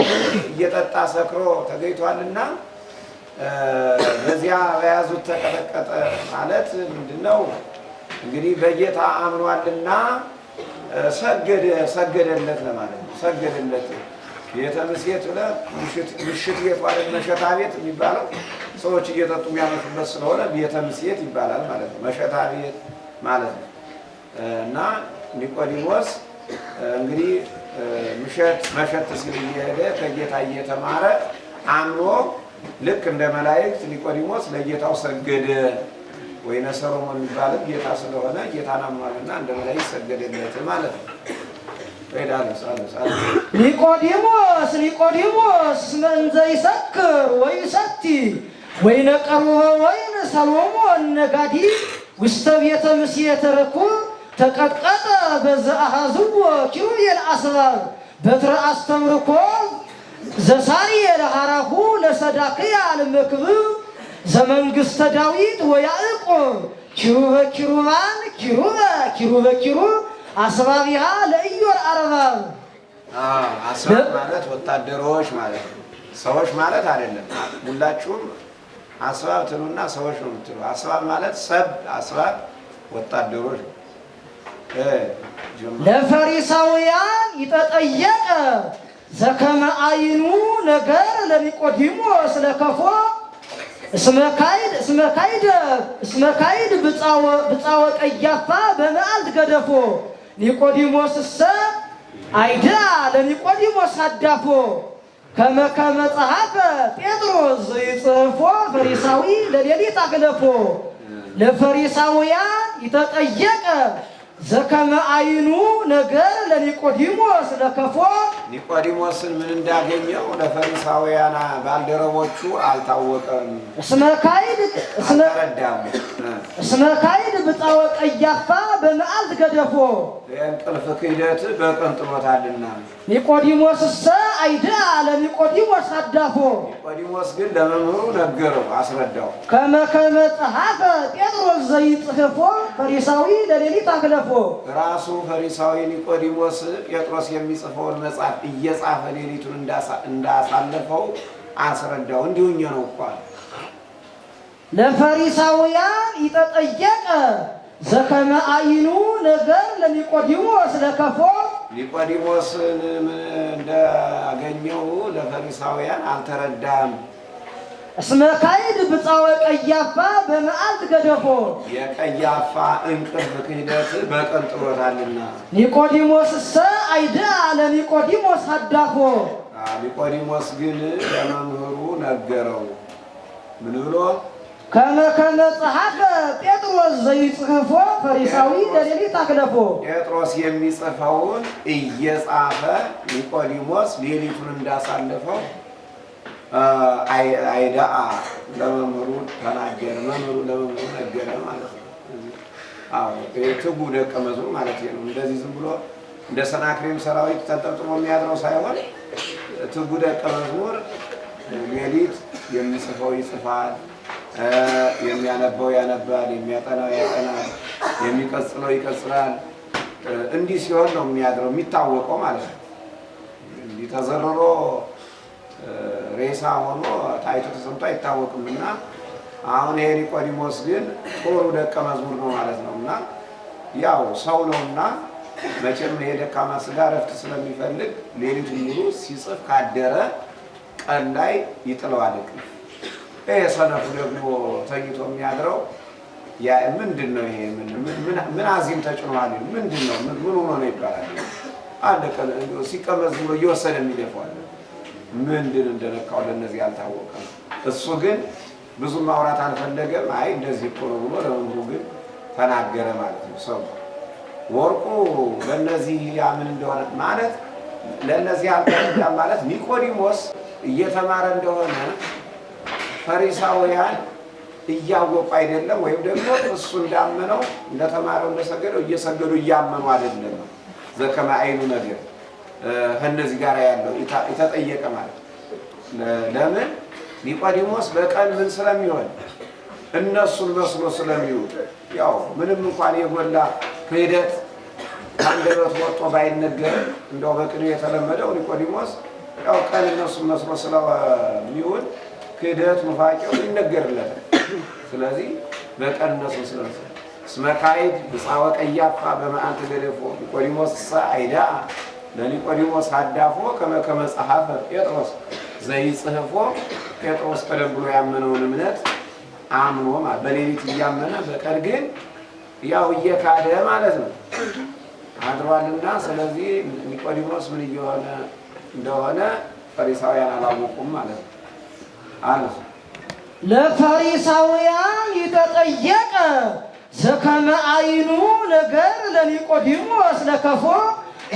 እየጠጣ ሰክሮ ተገኝቷልና በዚያ በያዙት ተቀጠቀጠ ማለት ምንድነው እንግዲህ በጌታ አምኗልና ሰገደለት ለማለት ነው ሰገደለት ቤተ ምሴት ብለ ምሽት ቤት ማለት መሸታ ቤት የሚባለው ሰዎች እየጠጡ የሚያመጡበት ስለሆነ ቤተ ምሴት ይባላል ማለት ነው መሸታ ቤት ማለት ነው እና ኒቆዲሞስ እንግዲህ መሸት ሲል እየሄደ ከጌታ እየተማረ አምኖ ልክ እንደ መላእክት ኒቆዲሞስ ለጌታው ሰገደ ወይነ ሰሎሞን የሚባለው ጌታ ስለሆነ ጌታን አምኗልና እንደ መላእክት ሰገደለት ማለት ነው ኒቆዲሞስ እንዘ ይሰክር ወይሰቲ ወይነ ቀርበ ወይነ ሰሎሞን ነጋዲ ውስተ ቤተ ምሴት ረኩዕ ተቀጥቀጠ በዘአሃዝዎ ኪሩቤል አስባብ በትረ አስተምርኮ ዘሳርየ ለሃራሁ ለሰዳክያ ለመክብብ ዘመንግስተ ዳዊት ወያዕቆብ ኪሩባን ኪሩብ አስባቢሃ ለኢዮር አርባብ አስባብ ማለት ወታደሮች ማለት ነው ሰዎች ማለት አይደለም ሁላችሁም አስባብ ትሉና ሰዎች ነው የምትሉ አስባብ ማለት አስባብ ወታደሮች ለፈሪሳውያን ይተጠየቀ ዘከመ አይኑ ነገር ለኒቆዲሞስ ለከፎ እስመካይድ ብፃወ ቀያፋ በመዓልት ገደፎ ኒቆዲሞስሰ አይዳ ለኒቆዲሞስ አዳፎ ከመ ጸሐፈ ጴጥሮስ ዘይጽፎ ፈሪሳዊ ለሌሊት አክለፎ ለፈሪሳውያን ይተጠየቀ ዘከመ አይኑ ነገር ለኒቆዲሞስ ለከፎ ኒቆዲሞስን ምን እንዳገኘው ለፈሪሳውያን ባልደረቦቹ አልታወቀም እስመካይድ ብፃወ ቀያፋ በመዓልት ገደፎ የእንቅልፍ ክህደት በቀን ጥሎታልና ኒቆዲሞስሰ አይዳ ለኒቆዲሞስ አዳፎ ኒቆዲሞስ ግን ለመምህሩ ነገረው አስረዳው ከመ ጸሐፈ ጴጥሮስ ዘይጽፎ ፈሪሳዊ ለሌሊት አክለፎ ራሱ ፈሪሳዊ ኒቆዲሞስ ጴጥሮስ የሚጽፈውን መጽሐፍ እየጻፈ ሌሊቱን እንዳሳለፈው አስረዳው እንዲሁኝ ነው እኮ ለፈሪሳውያን ይተጠየቀ ዘከመ አይኑ ነገር ለኒቆዲሞስ ለከፎ ኒቆዲሞስን እንዳገኘው ለፈሪሳውያን አልተረዳም እስመካይድ ብፃወ ቀያፋ በመዓልት ገደፎ የቀያፋ እንቅልፍ ክህደት በቀን ጥሎታልና ኒቆዲሞስሰ አይዳ ለኒቆዲሞስ አዳፎ ኒቆዲሞስ ግን ለመምህሩ ነገረው ምን ብሎ ከመ ጸሐፈ ጴጥሮስ ዘይጽፎ ፈሪሳዊ ለሌሊት አክለፎ ጴጥሮስ የሚጽፈውን እየጻፈ ኒቆዲሞስ ሌሊቱን እንዳሳለፈው አይዳአ ለመምህሩ ተናገረ መምህሩ ለመምህሩ ነገረ ማለት ነው ትጉ ደቀ መዝሙር ማለት ነው እንደዚህ ዝም ብሎ እንደ ሰናክሬም ሰራዊት ተንጠልጥሎ የሚያድረው ሳይሆን ትጉ ደቀ መዝሙር ሌሊት የሚጽፈው ይጽፋል የሚያነበው ያነባል የሚያጠናው ያጠናል የሚቀጽለው ይቀጽላል እንዲህ ሲሆን ነው የሚያድረው የሚታወቀው ማለት ነው እንዲህ ተዘርሮ ሬሳ ሆኖ ታይቶ ተሰምቶ አይታወቅምና አሁን ይሄ ኒቆዲሞስ ግን ጥሩ ደቀ መዝሙር ነው ማለት ነውና ያው ሰው ነውና መቼም የደካማ ስጋ ረፍት ስለሚፈልግ ሌሊቱን ሙሉ ሲጽፍ ካደረ ቀን ላይ ይጥለዋል ይሄ ሰነፉ ደግሞ ተኝቶ የሚያድረው ያ ምንድነው ይሄ ምን አዚም ተጭኗል ምንድነው ምን ሆኖ ነው ይባላል አንድ ቀን ሲቀመጥ ብሎ እየወሰደ የሚደፋው ምንድን እንደነካው ለነዚህ ያልታወቀም እሱ ግን ብዙ ማውራት አልፈለገም አይ እንደዚህ እኮ ነው ብሎ ለመምህሩ ግን ተናገረ ማለት ነው ሰው ወርቁ ለነዚህ ያምን እንደሆነ ማለት ለነዚህ ያልተረዳም ማለት ኒቆዲሞስ እየተማረ እንደሆነ ፈሪሳውያን እያወቁ አይደለም፣ ወይም ደግሞ እሱ እንዳመነው እንደተማረው እንደሰገደው እየሰገዱ እያመኑ አይደለም። ዘከመ አይኑ ነገር ከእነዚህ ጋር ያለው የተጠየቀ ማለት ለምን ኒቆዲሞስ በቀን ምን ስለሚሆን እነሱን መስሎ ስለሚውል ያው ምንም እንኳን የጎላ ክህደት ከአንደበቱ ወጥቶ ባይነገር እንደው በቅኔው የተለመደው ኒቆዲሞስ ያው ቀን እነሱን መስሎ ስለሚውል ክህደት ኑፋቄው ይነገርለታል። ስለዚህ በቀን እነሱን ስለሚውል እስመ ካይድ ብፃወ ቀያፋ በመዓልተ ገደፎ ኒቆዲሞስ አይዳ ለኒቆዲሞስ አዳፎ ከመ ጸሐፈ ጴጥሮስ ዘይጽሕፎ ጴጥሮስ ቀደም ብሎ ያመነውን እምነት አምኖ በሌሊት እያመነ በቀን ግን ያው እየካደ ማለት ነው አድሯልና። ስለዚህ ኒቆዲሞስ ምን እየሆነ እንደሆነ ፈሪሳውያን አላወቁም ማለት ነው አለ። ለፈሪሳውያን የተጠየቀ ዘከመ አይኑ ነገር ለኒቆዲሞስ ለከፎ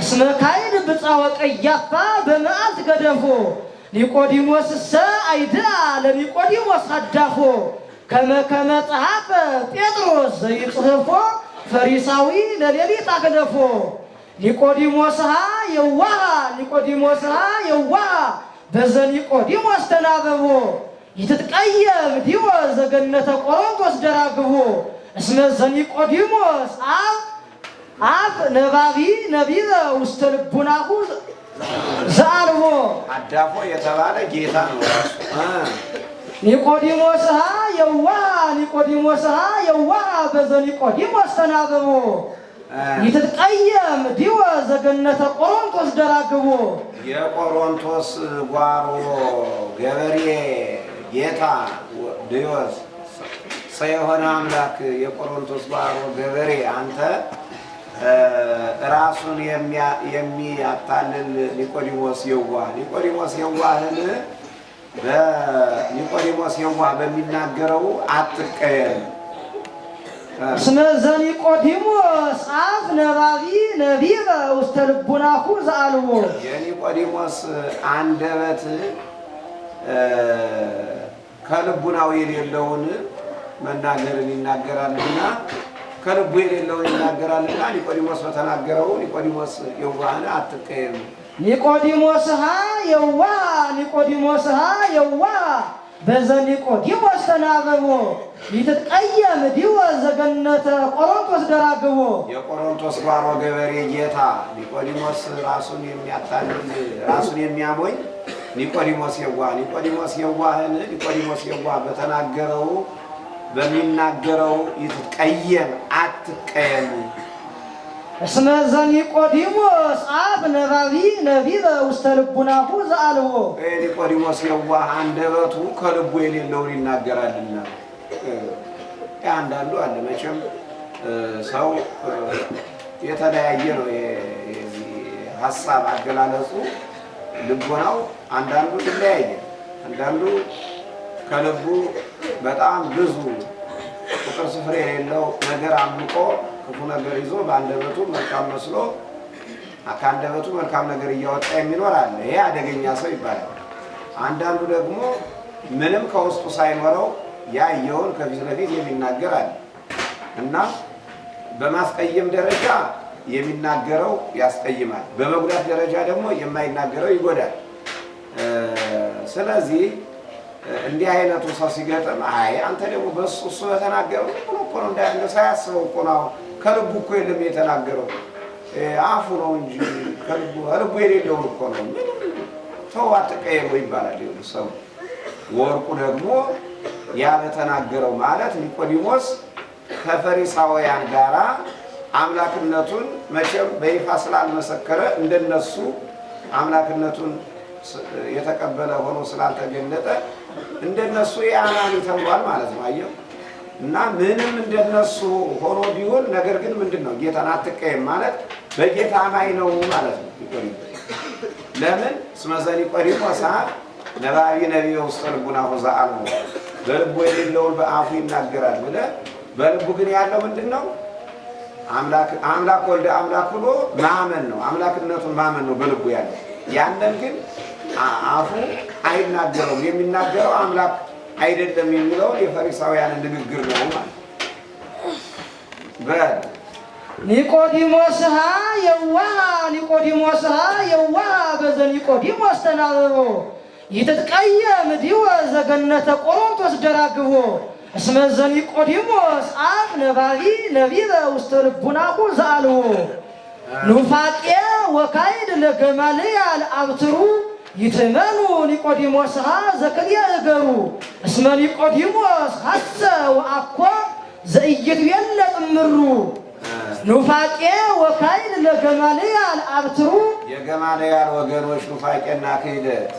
እስመ ካይድ ብፃወ ቀያፋ በመዓልተ ገደፎ ኒቆዲሞስ አይድአ ለኒቆዲሞስ አዳፎ ከመ ጸሐፈ ጴጥሮስ ዘይጽሕፎ ፈሪሳዊ ለሌሊት አክለፎ ኒቆዲሞስሃ የዋሃ በዘኒቆዲሞስ ተናበቦ ይትትቀየም ዲወ ዘገነተ ቆሮንቶስ ደራግቦ እስመ ዘኒቆዲሞስ አፍ ነባቢ ነቢበ ውስተ ልቡናሁ ዘአልቦ አዳፎ የተባለ ጌታ ነው ራሱ። ኒቆዲሞስሃ የዋሃ በዘኒቆዲሞስ ተናበቦ ይትትቀየም ዲወ ዘገነተ ቆሮንቶስ ደራግቦ የቆሮንቶስ ጓሮ ገበሬ ጌታ ዲዮስ ሰው የሆነ አምላክ የቆሮንቶስ ጓሮ ገበሬ አንተ ራሱን የሚያታልል ኒቆዲሞስ የዋህን በኒቆዲሞስ የዋህ በሚናገረው አትቀየም። እስመ ዘኒቆዲሞስ አፍ ነባቢ ነቢበ ውስተ ልቡናሁ ዘአልቦ የኒቆዲሞስ አንደበት ከልቡናው የሌለውን መናገርን ይናገራልና ከልቡ የሌለውን ይናገራልና ኒቆዲሞስ በተናገረው ኒቆዲሞስ የዋህን አትቀየም። ኒቆዲሞስሃ የዋህ በዘኒቆዲሞስ ተናበቦ ይትትቀየም ዲወ ዘገነተ ቆሮንቶስ ደራግቦ የቆሮንቶስ ጓሮ ገበሬ ጌታ ኒቆዲሞስ ራሱን የሚያታልል ራሱን የሚያሞኝ ኒቆዲሞስ የዋህን ኒቆዲሞስ የዋህ በተናገረው በሚናገረው ይትትቀየም አትቀየም። እስመ ዘኒቆዲሞስ አፍ ነባቢ ነቢበ ውስተ ልቡናሁ ዘአልቦ ኒቆዲሞስ የዋህ አንደበቱ ከልቡ የሌለውን ይናገራልና። አንዳንዱ አለ መቼም ሰው የተለያየ ነው ሀሳብ አገላለጹ ልቦናው አንዳንዱ ይለያየ። አንዳንዱ ከልቡ በጣም ብዙ ቁጥር ስፍር የሌለው ነገር አምቆ ክፉ ነገር ይዞ በአንደበቱ መልካም መስሎ ከአንደበቱ መልካም ነገር እያወጣ የሚኖር አለ። ይሄ አደገኛ ሰው ይባላል። አንዳንዱ ደግሞ ምንም ከውስጡ ሳይኖረው ያየውን ከፊት ለፊት የሚናገር አለ እና በማስቀየም ደረጃ የሚናገረው ያስቀይማል፣ በመጉዳት ደረጃ ደግሞ የማይናገረው ይጎዳል። ስለዚህ እንዲህ አይነቱ ሰው ሲገጥም አይ አንተ ደግሞ እሱ በተናገረው እኮ ነው እንዳያለው ሳያስበው እኮ ነው ከልቡ እኮ የለም የተናገረው አፉ ነው እንጂ ከልቡ የሌለውን እኮ ነው ተው አትቀየመው ይባላል። ሰው ወርቁ ደግሞ ያ በተናገረው ማለት ኒቆዲሞስ ከፈሪሳውያን ጋራ አምላክነቱን መቼም በይፋ ስላልመሰከረ እንደነሱ አምላክነቱን የተቀበለ ሆኖ ስላልተገለጠ እንደነሱ የአናኒ ተብሏል ማለት ነው። አየው እና ምንም እንደነሱ ሆኖ ቢሆን ነገር ግን ምንድነው ጌታን አትቀየም ማለት በጌታ አማኝ ነው ማለት ነው። ለምን እስመ ዘኒቆዲሞስ ነባቢ ነቢበ ውስተ ልቡናሁ ዘአልቦ በልቡ የሌለውን በአፉ ይናገራል ብለህ በልቡ ግን ያለው ምንድነው አምላክ ወልደ አምላክ ብሎ ማመን ነው። አምላክነቱን ማመን ነው በልቡ ያለው። ያንን ግን አፉ አይናገረውም። የሚናገረው አምላክ አይደለም የሚለውን የፈሪሳውያን ንግግር ነው ማለት በል ኒቆዲሞስሃ የዋሃ በዘ ኒቆዲሞስ ተናብቦ ይትትቀየም ዲወ ዘገነተ ቆሮንቶስ ደራግቦ እስመ ዘኒቆዲሞስ አፍ ነባቢ ነቢበ ውስተ ልቡናሁ ዘአልቦ ኑፋቄ ወካይድ ለገማልያል አብትሩ ይትመኑ ኒቆዲሞስሃ ዘክልየ እገሩ እስመ ኒቆዲሞስ ሐሰ ወአኮ ዘኢይትቤለጥ እምሩ ኑፋቄ ወካይድ ለገማልያል አብትሩ የገማልያል ወገኖች ኑፋቄና ክህደት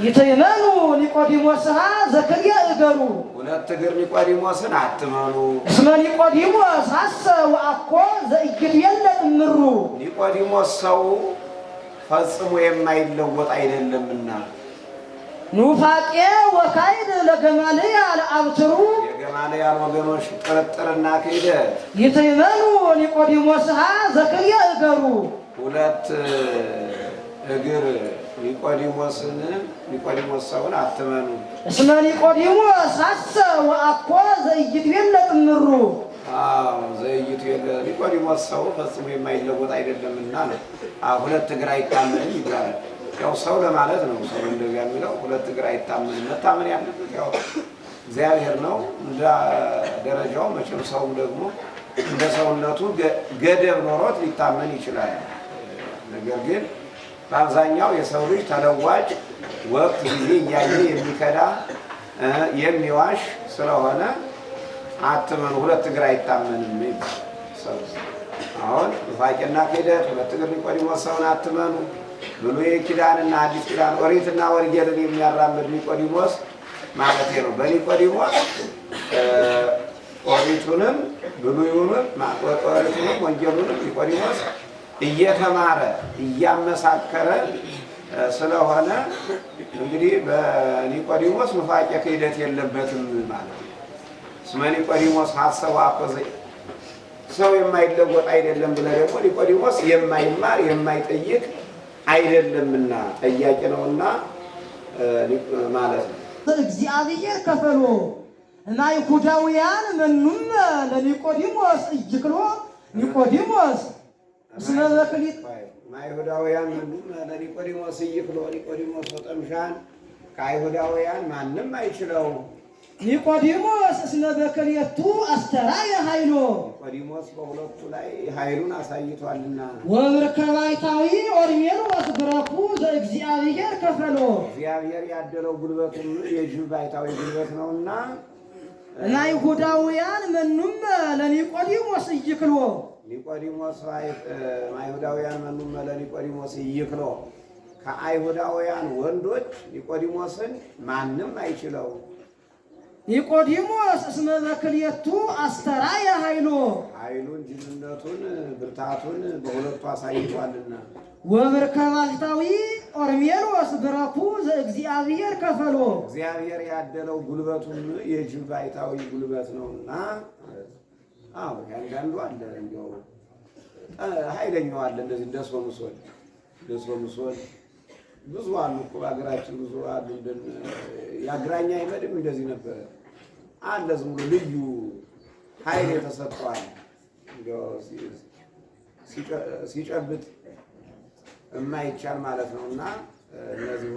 ይትመኑ ኒቆዲሞስሃ ዘክልየ እገሩ ሁለት እግር ኒቆዲሞስን አትመኑ እስመ ኒቆዲሞስ ሐሰ ወአኮ ዘኢይትቤለጥ እምሩ ኒቆዲሞስ ሰው ፈጽሞ የማይለወጥ አይደለምና ኑፋቄ ወካይድ ለገማልያል አብትሩ የገማልያል ወገኖች ጥርጥርና ክህደት ይትመኑ ኒቆዲሞስሃ ዘክልየ እገሩ ሁለት እግር ኒቆዲሞስ ሰውን አትመኑ እስመ ኒቆዲሞስ ሐሰ ወአኮ ዘኢይትቤለጥ እምሩ ዘይይትቤለጥ ኒቆዲሞስ ሰው ፈጽሞ የማይለወጥ አይደለምና ነው። ሁለት እግር አይታመንም ይባላል። ያው ሰው ለማለት ነው። ሰው እንደዚያ የሚለው ሁለት እግር አይታመንም። መታመን ያለበት ያው እግዚአብሔር ነው እንደ ደረጃው። መቼም ሰውም ደግሞ እንደ ሰውነቱ ገደብ ኖሮት ሊታመን ይችላል። ነገር ግን በአብዛኛው የሰው ልጅ ተለዋጭ ወቅት ጊዜ እያየ የሚከዳ የሚዋሽ ስለሆነ አትመኑ፣ ሁለት እግር አይታመንም ሰው። አሁን ኑፋቄና ክህደት ሁለት እግር ኒቆዲሞስ ሰውን አትመኑ። ብሉይ ኪዳንና አዲስ ኪዳን ኦሪትና ወንጌልን የሚያራምድ ኒቆዲሞስ ማለት ነው። በኒቆዲሞስ ኦሪቱንም ብሉዩንም ወንጌሉንም ኒቆዲሞስ እየተማረ እያመሳከረ ስለሆነ እንግዲህ በኒቆዲሞስ ኑፋቄ ክህደት የለበትም ማለት ነው። እስመ ኒቆዲሞስ ሐሰ ወአኮ ሰው የማይለወጥ አይደለም ብለህ ደግሞ ኒቆዲሞስ የማይማር የማይጠይቅ አይደለምና ጠያቂ ነውና ማለት ነው። እግዚአብሔር ከፈሎ እና ይሁዳውያን መኑም ለኒቆዲሞስ እጅክሎ ኒቆዲሞስ እስመ በክሊት አይሁዳውያን መኑም ለኒቆዲሞስ እይክሎ ኒቆዲሞስ ወጠምሻን ከአይሁዳውያን ማንም አይችለው ኒቆዲሞስ እስመ በክልኤቱ አስተርአየ ኃይሎ ኒቆዲሞስ በሁለቱ ላይ ኃይሉን አሳይቷልና ወበርከባይታዊ ኦርሜሎስ ብረኩ ዘእግዚአብሔር ከፈሎ እግዚአብሔር ያደለው ጉልበቱም የጅብ ባይታዊ ጉልበት ነውና እና ይሁዳውያን መኑም ለኒቆዲሞስ እይክሎ ኒቆዲሞስ አይሁዳውያን መኑም ለኒቆዲሞስ እይክሎ ከአይሁዳውያን ወንዶች ኒቆዲሞስን ማንም አይችለው ኒቆዲሞስ እስመ በክልኤቱ አስተርአየ ኃይሎ ኃይሉን ጅልነቱን ብርታቱን በሁለቱ አሳይቷልና ወበርከባይታዊ ኦርሜሎስ ብረኩ ዘእግዚአብሔር ከፈሎ እግዚአብሔር ያደለው ጉልበቱን የጅብ ባይታዊ ጉልበት ነውና ያንዳንዱ አለ እንደው ኃይለኛው አለ እንደዚህ እንደ ሶምሶን ብዙ አሉ እኮ ሀገራችን ብዙ አሉ። ያግራኛ አይመድም እንደዚህ ነበር አለ ዝም ብሎ ልዩ ኃይል የተሰጠዋል ሲጨብጥ የማይቻል ማለት ነውና እነዚህ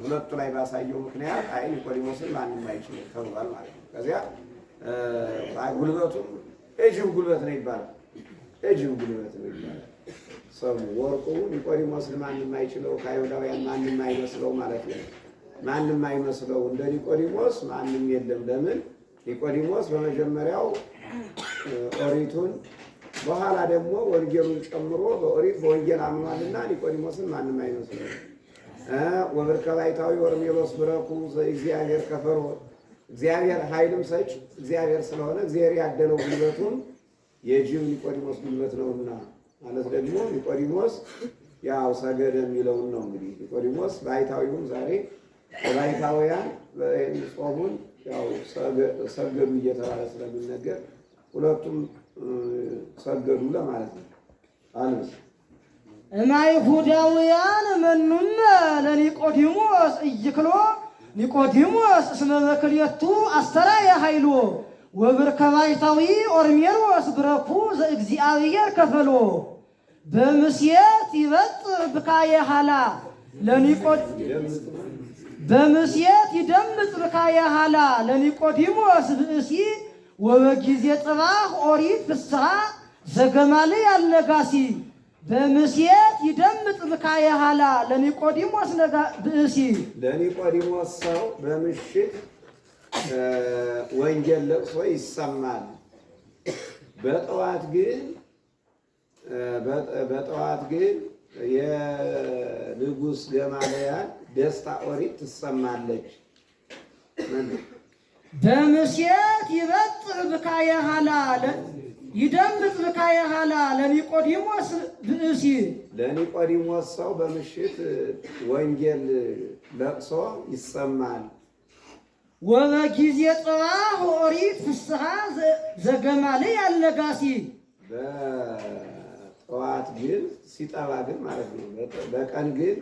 ሁለቱ ላይ ባሳየው ምክንያት ኒቆዲሞስን ማንም አይችልም ተብሏል ማለት ነው። ከዚያ ጉልበቱም እጅብ ጉልበት ነው ይባላል። እጅብ ጉልበት ነው ይባላል። ሰው ወርቁ ኒቆዲሞስን ማንም አይችለው ከአይሁዳውያን ማንም አይመስለው ማለት ነው። ማንም አይመስለው እንደ ኒቆዲሞስ ማንም የለም። ለምን ኒቆዲሞስ በመጀመሪያው ኦሪቱን በኋላ ደግሞ ወንጌሉን ጨምሮ በኦሪት በወንጌል አምኗልና ኒቆዲሞስን ማንም አይመስለው። ወበርከባይታዊ ኦርሜሎስ ብረኩ ዘእግዚአብሔር ከፈሮ እግዚአብሔር ኃይልም ሰጭ እግዚአብሔር ስለሆነ እግዚአብሔር ያደለው ጉልበቱን የጅብ ኒቆዲሞስ ጉልበት ነውና ማለት ደግሞ ኒቆዲሞስ ያው ሰገደ የሚለውን ነው። እንግዲህ ኒቆዲሞስ ባይታዊውም ዛሬ ባይታውያን ጾሙን ያው ሰገዱ እየተባለ ስለሚነገር ሁለቱም ሰገዱ ለማለት ነው። አንስ እና ይሁዳውያን መኑም ለኒቆዲሞስ እይክሎ ኒቆዲሞስ እስመ በክልኤቱ አስተርአየ ኃይሎ ወብርከባይታዊ ኦርሜሮስ ብረኩ ዘእግዚአብሔር ከፈሎ በምስየት ይበጥር ብካየ ኋላ በምስየት ይደምጽ ብካየ ኋላ ለኒቆዲሞስ ብእሲ ወበጊዜ ጽባሕ ኦሪት ፍስሐ ዘገማልያል ነጋሲ በምስየት ይደምጽ ብካየ ኋላ ለኒቆዲሞስ ብእሲ ለኒቆዲሞስ ሰው በምሽት ወንጌል ለቅሶ ይሰማል። በጠዋት ግን የንጉሥ ገማልያል ደስታ ኦሪት ትሰማለች። በምስየት ይበጥር ብካየ ኋላ ይደምጽ ብካየ ኋላ ለኒቆዲሞስ ብእሲ ለኒቆዲሞስ ሰው በምሽት ወንጌል ለቅሶ ይሰማል። ወበጊዜ ጽባሕ ኦሪት ፍስሐ ዘገማልያል ነጋሲ በጠዋት ግን ሲጠባ ግን ማለት ነው። በቀን ግን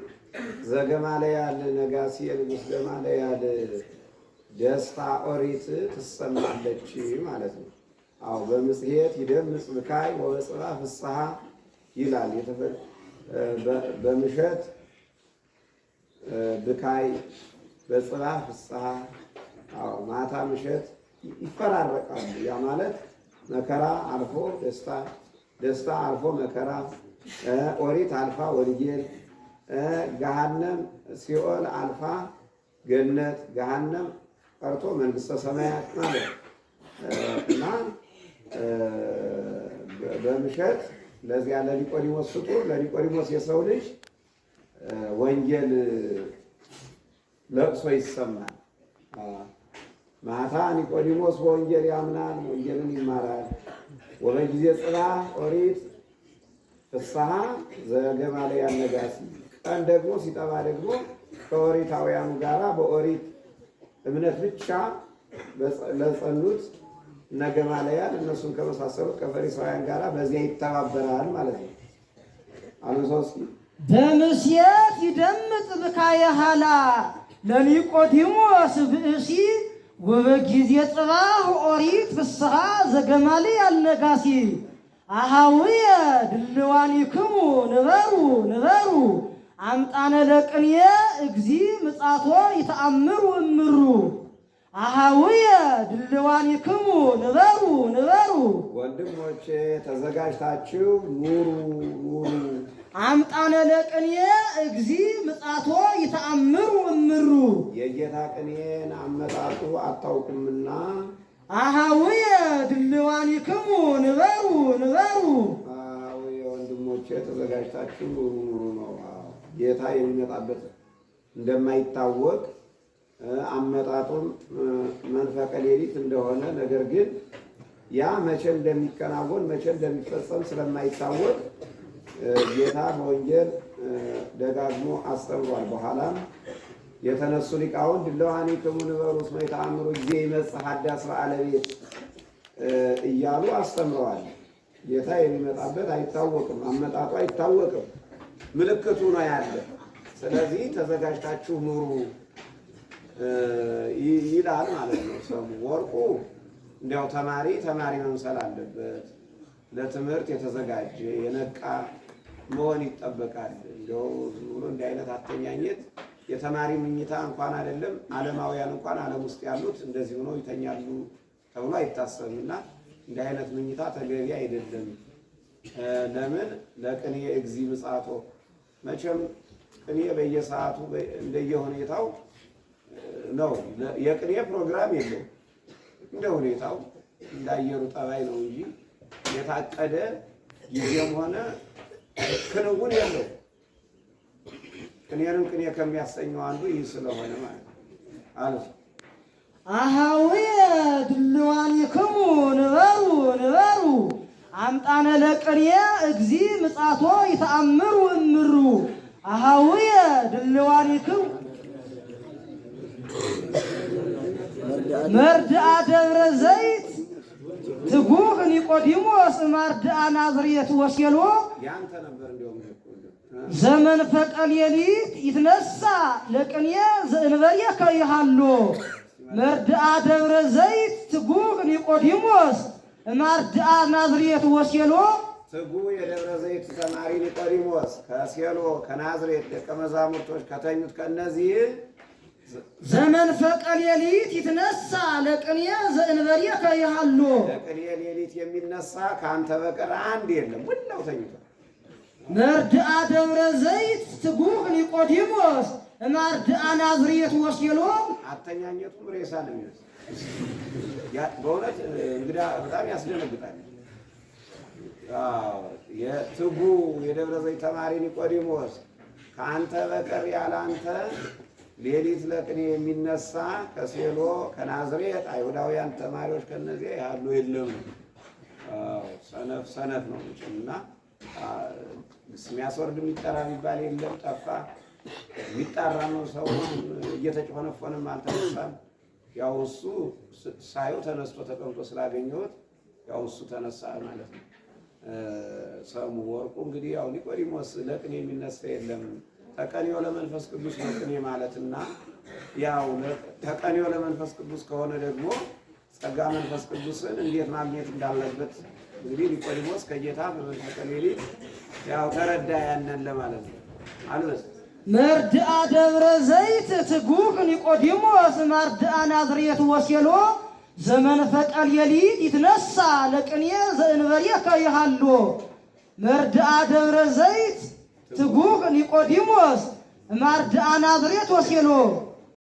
ዘገማልያል ነጋሲ የንጉሥ ገማልያል ደስታ ኦሪት ትሰማለች ማለት ነው። አዎ በምስየት ይደምጽ ብካይ ወበጽባሕ ፍስሐ ይላል። በምሸት ብካይ በጽባሕ ፍስሐ። አዎ ማታ ምሸት ይፈራረቃሉ። ያ ማለት መከራ አልፎ ደስታ፣ ደስታ አልፎ መከራ፣ ኦሪት አልፋ ወንጌል፣ ገሃነም ሲኦል አልፋ ገነት፣ ገሃነም ቀርቶ መንግሥተ ሰማያት ማለት እና በምሸት ለዚያ ለኒቆዲሞስ ፍጡር ለኒቆዲሞስ የሰው ልጅ ወንጌል ለቅሶ ይሰማል። ማታ ኒቆዲሞስ በወንጌል ያምናል፣ ወንጌልን ይማራል። ወበጊዜ ጽባሕ ኦሪት ፍስሐ ዘገማልያል ነጋሲ። ቀን ደግሞ ሲጠባ ደግሞ ከኦሪታውያኑ ጋራ በኦሪት እምነት ብቻ ለጸኑት እነ ገማልያል እነሱን ከመሳሰሉት ከፈሪሳውያን ጋራ በዚያ ይተባበራል ማለት ነው። አሉሶስኪ በምስየት ይደምጽ ብካየ ኋላ ለኒቆዲሞስ ብእሲ ወበጊዜ ጽባሕ ኦሪት ፍስሐ ዘገማልያል ነጋሲ አሃውየ ድልዋኒክሙ ንበሩ ንበሩ አምጣነ ለቅንየ እግዚ ምጻቶ ይተአምሩ እምሩ አሃውየ ድልዋኒክሙ ንበሩ ንበሩ ወንድሞቼ ተዘጋጅታችሁ ኑሩ ኑሩ። አምጣነ ለቅንየ እግዚ ምጻቶ ይተአምሩ እምሩ የጌታ ቅኔን አመጣጡ አታውቁምና አሃውየ ድልዋኒክሙ ንበሩ ንበሩ። አሃውየ ወንድሞቼ ተዘጋጅታችሁ ኑሩ ኑሩ ነው። ጌታ የሚመጣበት እንደማይታወቅ አመጣጡም መንፈቀ ሌሊት እንደሆነ ነገር ግን ያ መቼ እንደሚከናወን መቼ እንደሚፈጸም ስለማይታወቅ ጌታ በወንጌል ደጋግሞ አስተምሯል። በኋላም የተነሱ ሊቃውንት ድልዋኒክሙ ንበሩ እስመ ይተአምሩ ጊዜ ይመጽእ ሐዳስ በዓለ ቤት እያሉ አስተምረዋል። ጌታ የሚመጣበት አይታወቅም፣ አመጣጡ አይታወቅም፣ ምልክቱ ነው ያለ። ስለዚህ ተዘጋጅታችሁ ኑሩ ይላል ማለት ነው። ሰሙ ወርቁ እንዲያው ተማሪ መምሰል አለበት። ለትምህርት የተዘጋጀ የነቃ መሆን ይጠበቃል። እንዲያው ዝም ብሎ እንዲህ አይነት አተኛኘት የተማሪ ምኝታ እንኳን አይደለም፣ ዓለማውያን እንኳን ዓለም ውስጥ ያሉት እንደዚህ ሆነው ይተኛሉ ተብሎ አይታሰብምና እንዲህ አይነት ምኝታ ተገቢ አይደለም። ለምን ለቅኔ እግዚ ምጻቶ መቼም ቅኔ በየሰዓቱ እንደየሁኔታው ነው። የቅኔ ፕሮግራም የለው፣ እንደ ሁኔታው እንዳየሩ ጠባይ ነው እንጂ የታቀደ ጊዜም ሆነ ክንውን የለው። ቅኔንም ቅኔ ከሚያሰኘው አንዱ ይህ ስለሆነ ማለት አለ። አሃውየ ድልዋኒክሙ ንበሩ ንበሩ አምጣነ ለቅንየ እግዚ ምጻቶ ይተአምሩ እምሩ አሃውየ ድልዋኒክሙ መርድአ ደብረ ዘይት ትጉህ ኒቆዲሞስ መርድአ ናዝሬት ወሴሎ ያንተ ነበር እንደውም ዘመንፈቀ ሌሊት ይትነሳ ለቅኔ ዘእንበሬከ ይሃሎ መርድአ ደብረ ዘይት ትጉህ ኒቆዲሞስ ማርድአ ናዝሬት ወሴሎ ትጉህ የደብረ ዘይት ተማሪ ኒቆዲሞስ ከሴሎ ከናዝሬት ደቀ መዛሙርቶች ከተኙት ከነዚህ ዘመንፈቀ ሌሊት ይትነሳ ለቅኔ ዘእንበሬከ ይሃሎ ለቅኔ ሌሊት የሚነሳ ከአንተ በቀር አንድ የለም፣ ሁላው ተኝቷል። መርድአ ደብረ ዘይት ትጉህ ኒቆዲሞስ ማርድአ ናዝሬት ወሴሎ አተኛኘቱም ሬሳ ነው የሚመስል። በእውነት እንግዳ በጣም ያስደነግጣል። የትጉህ የደብረ ዘይት ተማሪ ኒቆዲሞስ ከአንተ በቀር ያለ አንተ ሌሊት ለቅኔ የሚነሳ ከሴሎ ከናዝሬት አይሁዳውያን ተማሪዎች ከነዚያ ያሉ የለም። ሰነፍ ነው እና የሚያስወርድ የሚጠራ የሚባል የለም፣ ጠፋ። የሚጣራ ነው ሰው እየተጨፈነፈንም አልተነሳም። ያው እሱ ሳየው ተነስቶ ተቀምጦ ስላገኘሁት ያው እሱ ተነሳ ማለት ነው። ሰሙ ወርቁ እንግዲህ ያው ኒቆዲሞስ ለቅኔ የሚነሳ የለም ተቀኔው ለመንፈስ ቅዱስ ነው ቅኔ ማለትና ያው ተቀኔው ለመንፈስ ቅዱስ ከሆነ ደግሞ ጸጋ መንፈስ ቅዱስን እንዴት ማግኘት እንዳለበት እንግዲህ ኒቆዲሞስ ከጌታ በመንፈቀ ሌሊት ያው ተረዳ ያንን ለማለት ነው። አልበስ መርድአ ደብረ ዘይት ትጉህ ኒቆዲሞስ ማርድአ ናዝሬት ወሴሎ ዘመንፈቀ ሌሊት ይትነሳ ለቅኔ ዘእንበሬከ ይሃሎ መርድአ ደብረ ዘይት ትጉህ ኒቆዲሞስ ማርድአ ናዝሬት ወሴሎ